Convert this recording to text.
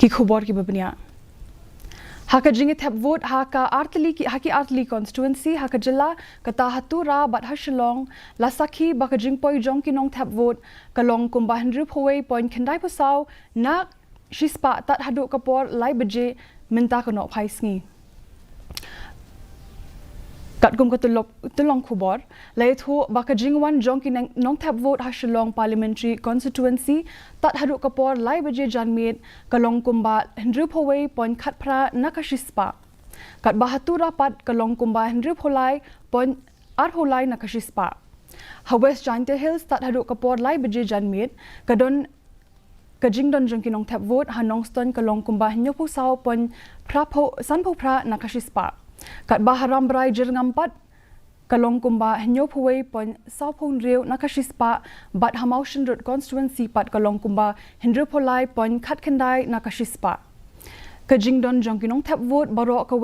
ki khubor ki babnia haka Jingthep vote haka Tylli Constituency haka Jylla Kata Tura bat Shillong lasaki baka jingpoi jong kinong thep vote kalong kumba Henry Phowei point kendai pasau na shispa tat haduk kapor lai beje minta kono phaisngi kat kum tulong khubor lai thu baka jingwan jong kinong nong thep vote Shillong Parliamentary Constituency tat haduk kapor lai beje janmit kalong kumba Henry Phowei point khat phra nakashispa kat bahatu rapat kalong kumba Henry Phowei point Holai nakashispa West Jylla Hills tat haduk kapor lai beje janmit kadon kajingdon jong kinong thep vote Nongston kalong kumba Nyopu Sao point sanpho phra nakashispa kat baharam brai jirngampat kalong kumba Nyopuwei point Saupon Reu nakashispa bat Hamaushin Road Constituency pat kalong kumba Henry Phowei point khat kendai nakashispa kajingdon jong kinong thep vote baro ka